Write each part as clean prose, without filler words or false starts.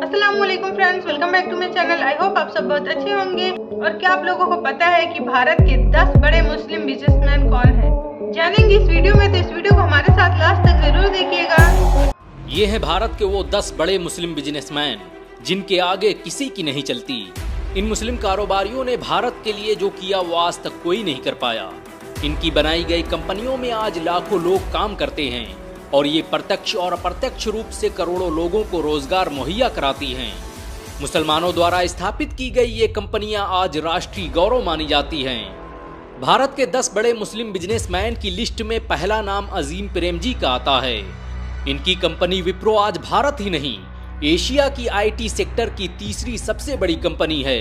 अस्सलाम वालेकुम friends, welcome back to my channel. I hope आप सब बहुत अच्छे होंगे। और क्या आप लोगों को पता है कि भारत के 10 बड़े मुस्लिम बिजनेसमैन कौन हैं? जानेंगे इस वीडियो में, तो इस वीडियो को हमारे साथ लास्ट तक जरूर देखिएगा। ये है भारत के वो 10 बड़े मुस्लिम बिजनेसमैन जिनके आगे किसी की नहीं चलती। इन मुस्लिम कारोबारियों ने भारत के लिए जो किया वो आज तक कोई नहीं कर पाया। इनकी बनाई गई कंपनियों में आज लाखों लोग काम करते हैं और ये प्रत्यक्ष और अप्रत्यक्ष रूप से करोड़ों लोगों को रोजगार मुहैया कराती हैं। मुसलमानों द्वारा स्थापित की गई ये कंपनियां आज राष्ट्रीय गौरव मानी जाती हैं। भारत के 10 बड़े मुस्लिम बिजनेसमैन की लिस्ट में पहला नाम अजीम प्रेमजी का आता है। इनकी कंपनी विप्रो आज भारत ही नहीं, एशिया की आईटी सेक्टर की तीसरी सबसे बड़ी कंपनी है।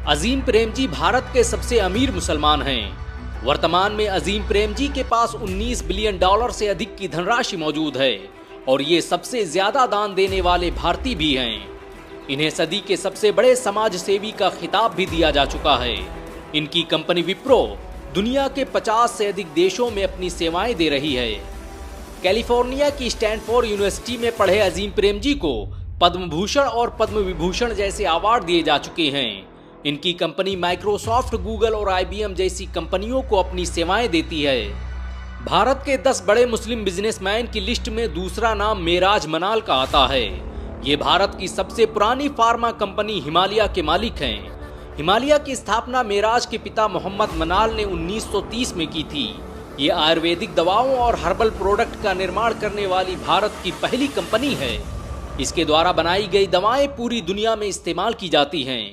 अजीम प्रेमजी भारत के सबसे अमीर मुसलमान हैं। वर्तमान में अजीम प्रेमजी के पास 19 बिलियन डॉलर से अधिक की धनराशि मौजूद है और ये सबसे ज्यादा दान देने वाले भारतीय भी हैं। इन्हें सदी के सबसे बड़े समाज सेवी का खिताब भी दिया जा चुका है। इनकी कंपनी विप्रो दुनिया के 50 से अधिक देशों में अपनी सेवाएं दे रही है। कैलिफोर्निया की स्टैनफोर्ड यूनिवर्सिटी में पढ़े अजीम प्रेमजी को पद्म भूषण और पद्म विभूषण जैसे अवार्ड दिए जा चुके हैं। इनकी कंपनी माइक्रोसॉफ्ट, गूगल और आईबीएम जैसी कंपनियों को अपनी सेवाएं देती है। भारत के 10 बड़े मुस्लिम बिजनेसमैन की लिस्ट में दूसरा नाम मेराज मनाल का आता है। ये भारत की सबसे पुरानी फार्मा कंपनी हिमालय के मालिक हैं। हिमालय की स्थापना मेराज के पिता मोहम्मद मनाल ने 1930 में की थी। ये आयुर्वेदिक दवाओं और हर्बल प्रोडक्ट का निर्माण करने वाली भारत की पहली कंपनी है। इसके द्वारा बनाई गई दवाएं पूरी दुनिया में इस्तेमाल की जाती हैं।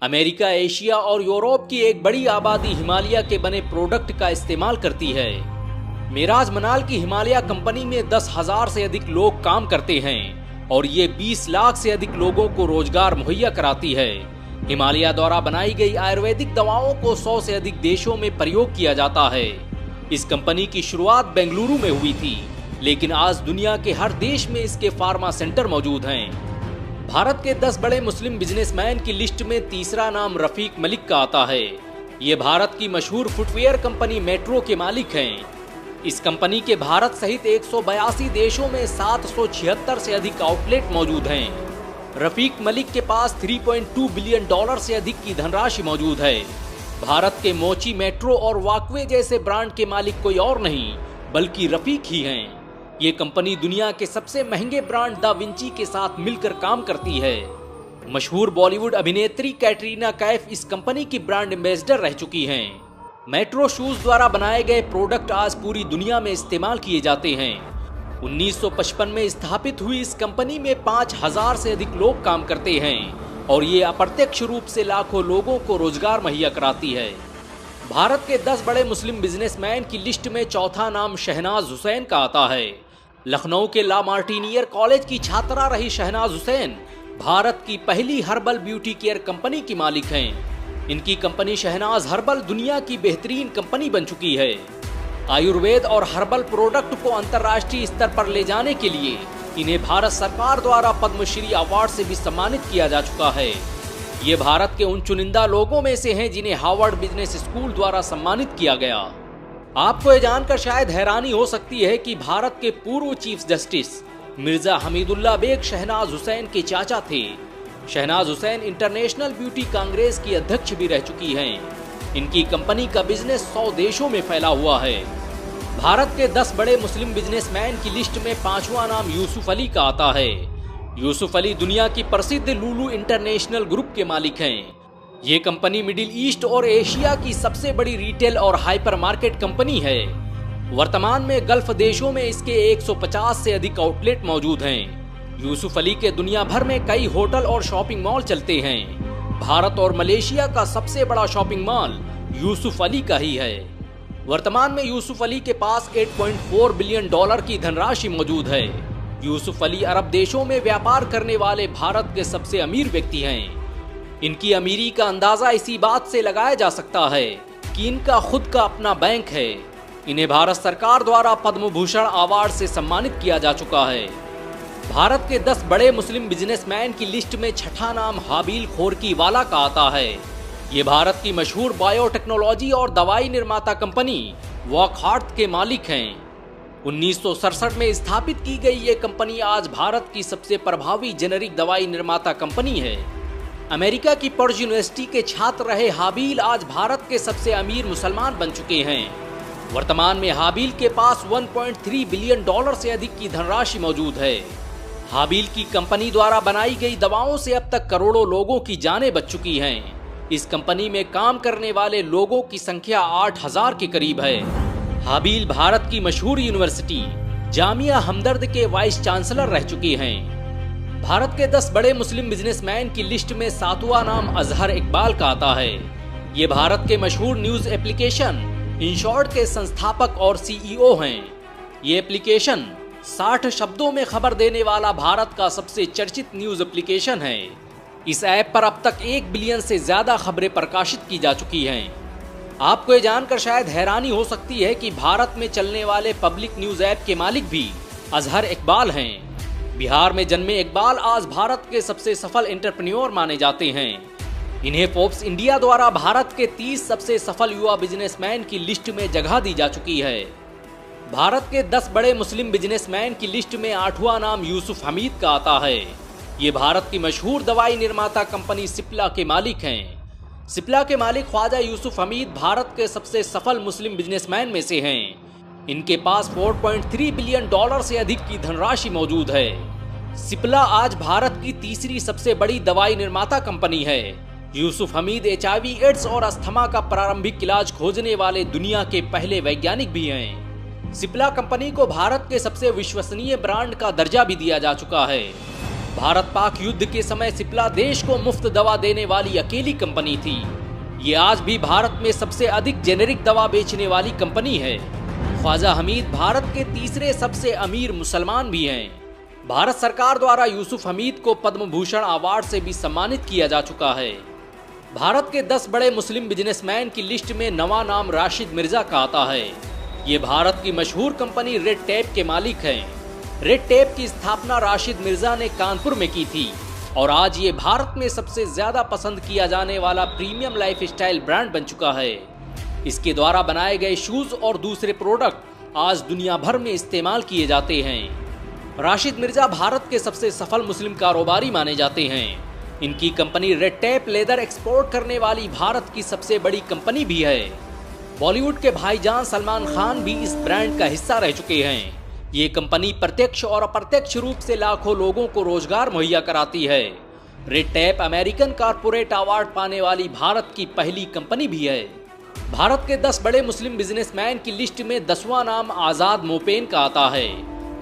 अमेरिका, एशिया और यूरोप की एक बड़ी आबादी हिमालय के बने प्रोडक्ट का इस्तेमाल करती है। मेराज मनाल की हिमालय कंपनी में 10,000 से अधिक लोग काम करते हैं और ये 20 लाख से अधिक लोगों को रोजगार मुहैया कराती है। हिमालय द्वारा बनाई गई आयुर्वेदिक दवाओं को 100 से अधिक देशों में प्रयोग किया जाता है। इस कंपनी की शुरुआत बेंगलुरु में हुई थी, लेकिन आज दुनिया के हर देश में इसके फार्मा सेंटर मौजूद हैं। भारत के 10 बड़े मुस्लिम बिजनेसमैन की लिस्ट में तीसरा नाम रफीक मलिक का आता है। ये भारत की मशहूर फुटवेयर कंपनी मेट्रो के मालिक हैं। इस कंपनी के भारत सहित 182 देशों में 776 से अधिक आउटलेट मौजूद हैं। रफीक मलिक के पास 3.2 बिलियन डॉलर से अधिक की धनराशि मौजूद है। भारत के मोची, मेट्रो और वॉकवे जैसे ब्रांड के मालिक कोई और नहीं बल्कि रफीक ही हैं। ये कंपनी दुनिया के सबसे महंगे ब्रांड दा विंची के साथ मिलकर काम करती है। मशहूर बॉलीवुड अभिनेत्री कैटरीना कैफ इस कंपनी की ब्रांड एम्बेसडर रह चुकी हैं। मेट्रो शूज द्वारा बनाए गए प्रोडक्ट आज पूरी दुनिया में इस्तेमाल किए जाते हैं। 1955 में स्थापित हुई इस कंपनी में 5,000 से अधिक लोग काम करते हैं और ये अप्रत्यक्ष रूप से लाखों लोगों को रोजगार मुहैया कराती है। भारत के 10 बड़े मुस्लिम बिजनेसमैन की लिस्ट में चौथा नाम शहनाज हुसैन का आता है। लखनऊ के ला मार्टिनियर कॉलेज की छात्रा रही शहनाज हुसैन भारत की पहली हर्बल ब्यूटी केयर कंपनी की मालिक हैं। इनकी कंपनी शहनाज हर्बल दुनिया की बेहतरीन कंपनी बन चुकी है। आयुर्वेद और हर्बल प्रोडक्ट को अंतर्राष्ट्रीय स्तर पर ले जाने के लिए इन्हें भारत सरकार द्वारा पद्मश्री अवार्ड से भी सम्मानित किया जा चुका है। ये भारत के उन चुनिंदा लोगों में से हैं जिन्हें हार्वर्ड बिजनेस स्कूल द्वारा सम्मानित किया गया। आपको ये जानकर शायद हैरानी हो सकती है कि भारत के पूर्व चीफ जस्टिस मिर्जा हमीदुल्ला बेग शहनाज हुसैन के चाचा थे। Shahnaz Hussain international beauty congress की अध्यक्ष भी रह चुकी हैं। इनकी कंपनी का बिजनेस 100 देशों में फैला हुआ है। भारत के 10 बड़े मुस्लिम बिजनेसमैन की लिस्ट में 5वां नाम यूसुफ अली का आता है। यूसुफ अली दुनिया की प्रसिद्ध लुलु इंटरनेशनल ग्रुप के मालिक हैं। ये कंपनी मिडिल ईस्ट और एशिया की सबसे बड़ी रिटेल और हाइपर मार्केट कंपनी है। वर्तमान में गल्फ देशों में इसके 150 से अधिक आउटलेट मौजूद हैं। यूसुफ अली के दुनिया भर में कई होटल और शॉपिंग मॉल चलते हैं। भारत और मलेशिया का सबसे बड़ा शॉपिंग मॉल यूसुफ अली का ही है। वर्तमान में यूसुफ अली के पास 8.4 बिलियन डॉलर की धनराशि मौजूद है। यूसुफ अली अरब देशों में व्यापार करने वाले भारत के सबसे अमीर व्यक्ति हैं। इनकी अमीरी का अंदाजा इसी बात से लगाया जा सकता है कि इनका खुद का अपना बैंक है। इन्हें भारत सरकार द्वारा पद्म भूषण अवार्ड से सम्मानित किया जा चुका है। भारत के 10 बड़े मुस्लिम बिजनेसमैन की लिस्ट में छठा नाम हाबिल खोरकीवाला का आता है। ये भारत की मशहूर बायोटेक्नोलॉजी और दवाई निर्माता कंपनी वॉकहार्ट के मालिक हैं। 1967 में स्थापित की गई ये कंपनी आज भारत की सबसे प्रभावी जेनेरिक दवाई निर्माता कंपनी है। अमेरिका की पर्ज यूनिवर्सिटी के छात्र रहे हाबिल आज भारत के सबसे अमीर मुसलमान बन चुके हैं। वर्तमान में हाबिल के पास 1.3 बिलियन डॉलर से अधिक की धनराशि मौजूद है। हाबिल की कंपनी द्वारा बनाई गई दवाओं से अब तक करोड़ों लोगों की जानें बच चुकी हैं। इस कंपनी में काम करने वाले लोगों की संख्या 8000 के करीब है। हाबिल भारत की मशहूर यूनिवर्सिटी जामिया हमदर्द के वाइस चांसलर रह चुके हैं। भारत के 10 बड़े मुस्लिम बिजनेसमैन की लिस्ट में 7वां नाम अजहर इकबाल का आता है। ये भारत के मशहूर न्यूज एप्लीकेशन इनशॉर्ट के संस्थापक और सीईओ हैं। ये एप्लीकेशन 60 शब्दों में खबर देने वाला भारत का सबसे चर्चित न्यूज एप्लीकेशन है। इस ऐप पर अब तक 1 बिलियन से ज्यादा खबरें प्रकाशित की जा चुकी हैं। आपको ये जानकर शायद हैरानी हो सकती है कि भारत में चलने वाले पब्लिक न्यूज ऐप के मालिक भी अजहर इकबाल हैं। बिहार में जन्मे इकबाल आज भारत के सबसे सफल एंटरप्रेन्योर माने जाते हैं। इन्हें फोर्ब्स इंडिया द्वारा भारत के 30 सबसे सफल युवा बिजनेसमैन की लिस्ट में जगह दी जा चुकी है। भारत के 10 बड़े मुस्लिम बिजनेसमैन की लिस्ट में 8वां नाम यूसुफ हमीद का आता है। ये भारत की मशहूर दवाई निर्माता कंपनी सिप्ला के मालिक हैं। सिप्ला के मालिक ख्वाजा यूसुफ हमीद भारत के सबसे सफल मुस्लिम बिजनेसमैन में से हैं। इनके पास 4.3 बिलियन डॉलर से अधिक की धनराशि मौजूद है। सिप्ला आज भारत की तीसरी सबसे बड़ी दवाई निर्माता कंपनी है। यूसुफ हमीद HIV एड्स और अस्थमा का प्रारंभिक इलाज खोजने वाले दुनिया के पहले वैज्ञानिक भी हैं। सिप्ला कंपनी को भारत के सबसे विश्वसनीय ब्रांड का दर्जा भी दिया जा चुका है। भारत पाक युद्ध के समय सिप्ला देश को मुफ्त दवा देने वाली अकेली कंपनी थी। ये आज भी भारत में सबसे अधिक जेनेरिक दवा बेचने वाली कंपनी है। ख्वाजा हमीद भारत के तीसरे सबसे अमीर मुसलमान भी हैं। भारत सरकार द्वारा यूसुफ हमीद को पद्म भूषण अवार्ड से भी सम्मानित किया जा चुका है। भारत के 10 बड़े मुस्लिम बिजनेसमैन की लिस्ट में 9वां नाम राशिद मिर्जा का आता है। ये भारत की मशहूर कंपनी रेड टेप के मालिक हैं। रेड टेप की स्थापना राशिद मिर्जा ने कानपुर में की थी और आज ये भारत में सबसे ज्यादा पसंद किया जाने वाला प्रीमियम लाइफस्टाइल ब्रांड बन चुका है। इसके द्वारा बनाए गए शूज और दूसरे प्रोडक्ट आज दुनिया भर में इस्तेमाल किए जाते हैं। राशिद मिर्जा भारत के सबसे सफल मुस्लिम कारोबारी माने जाते हैं। इनकी company red tape leather export करने वाली भारत की सबसे बड़ी कंपनी भी है। बॉलीवुड के भाईजान सलमान खान भी इस ब्रांड का हिस्सा रह चुके हैं। ये कंपनी प्रत्यक्ष और अप्रत्यक्ष रूप से लाखों लोगों को रोजगार मुहैया कराती है। Red tape American corporate award पाने वाली भारत की पहली कंपनी भी है। भारत के 10 बड़े मुस्लिम बिजनेसमैन की लिस्ट में 10वां नाम आजाद मोपेन का आता है।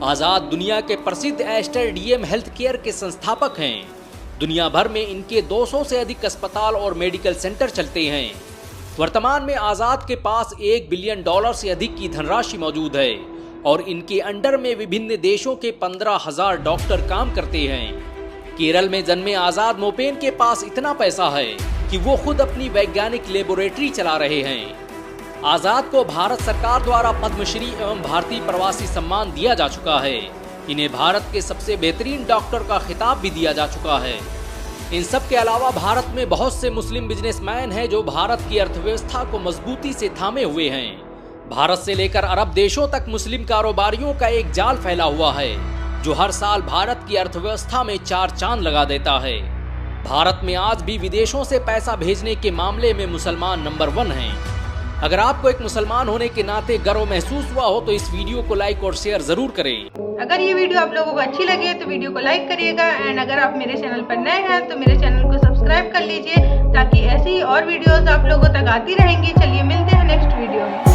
आजाद दुनिया के प्रसिद्ध एस्टर डीएम हेल्थ केयर के संस्थापक हैं। दुनिया भर में इनके 200 से अधिक अस्पताल और मेडिकल सेंटर चलते हैं। वर्तमान में आजाद के पास 1 बिलियन डॉलर से अधिक की धनराशि मौजूद है और इनके अंडर में विभिन्न देशों के 15,000 डॉक्टर काम करते हैं। केरल में जन्मे आजाद मोपेन के पास इतना पैसा है कि वो खुद अपनी वैज्ञानिक लेबोरेटरी चला रहे हैं। आजाद को भारत सरकार द्वारा पद्मश्री एवं भारतीय प्रवासी सम्मान दिया जा चुका है। इन्हें भारत के सबसे बेहतरीन डॉक्टर का खिताब भी दिया जा चुका है। इन सब के अलावा भारत में बहुत से मुस्लिम बिजनेसमैन हैं जो भारत की अर्थव्यवस्था को मजबूती से थामे हुए हैं। भारत से लेकर अरब देशों तक मुस्लिम कारोबारियों का एक जाल फैला हुआ है जो हर साल भारत की अर्थव्यवस्था में 4 चांद लगा देता है। भारत में आज भी विदेशों से पैसा भेजने के मामले में मुसलमान नंबर 1 हैं। अगर आपको एक मुसलमान होने के नाते गर्व महसूस हुआ हो तो इस वीडियो को लाइक और शेयर जरूर करें। अगर ये वीडियो आप लोगों को अच्छी लगे तो वीडियो को लाइक करिएगा एंड अगर आप मेरे चैनल पर नए हैं तो मेरे चैनल को सब्सक्राइब कर लीजिए ताकि ऐसी ही और वीडियोस आप लोगों तक आती रहेंगी। चलिए मिलते हैं नेक्स्ट वीडियो में।